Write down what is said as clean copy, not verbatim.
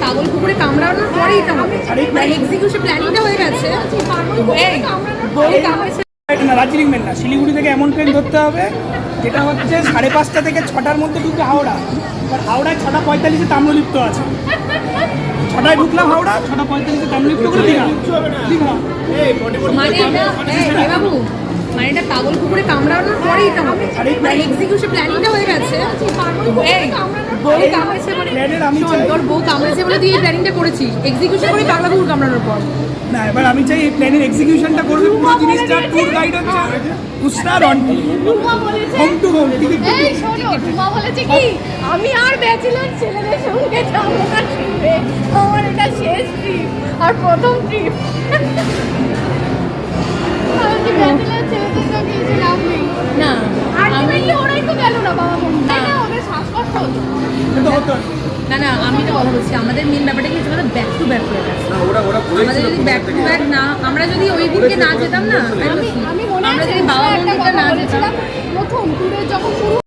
পাগল কুকুরে কামড়ানোর পরেই এটা হবে, এক্সিকিউশন প্ল্যানিংটা হয়ে গেছে। দার্জিলিং মেল না, শিলিগুড়ি থেকে এমন ট্রেন ধরতে হবে যেটা হচ্ছে 5:30 থেকে 6টার মধ্যে ঢুকবে হাওড়া। এবার হাওড়ায় 6:45 তাম্রলিপ্ত আছে, 6টায় ঢুকলাম হাওড়া, 6:45 তাম্রলিপ্ত করে দীঘা। মানে বাবু, মানে এটা পাগল কুকুরে কামড়ানোর পরেই এটা হবে, এক্সিকিউশন প্ল্যানিংটা হয়ে গেছে। তোর বউ কামড়েছে বলে তুই এই প্ল্যানিংটা করেছিস, এক্সিকিউশন করে পাগলা কুকুর কামড়ানোর পর। না, এবার আমি চাই এই প্ল্যানের এক্সিকিউশনটা করবে পুরো জিনিসটা। ট্যুর গাইড হচ্ছে উস্তা রন্টি, হোম টু হোম। এই শোনো, রুমা বলেছে কি আমি আর ব্যাচেলর ছেলেদের সঙ্গে যাবো না ট্রিপে, আমার এটা শেষ ট্রিপ আর প্রথম ট্রিপ। আমি ব্যাচেলর ছেলেদের সঙ্গে এসে লাভ নেই। না আলটিমেটলি ওরাই তো গেল না বাবা বলুন, তাই না? ওদের শ্বাসকষ্ট হতো। না আমি তো কথা বলছি, আমাদের মেন ব্যাপারটা কি আমাদের ব্যাক টু ব্যাক হয়ে গেছে। আমাদের যদি ব্যাক টু ব্যাক না, আমরা যদি ওই দিনকে না যেতাম না, আমি মনে আমরা আছে যদি বাবা একটা মন্দিরটা কথা না যেতাম। বলেছিলাম প্রথম ট্যুরে যখন শুরু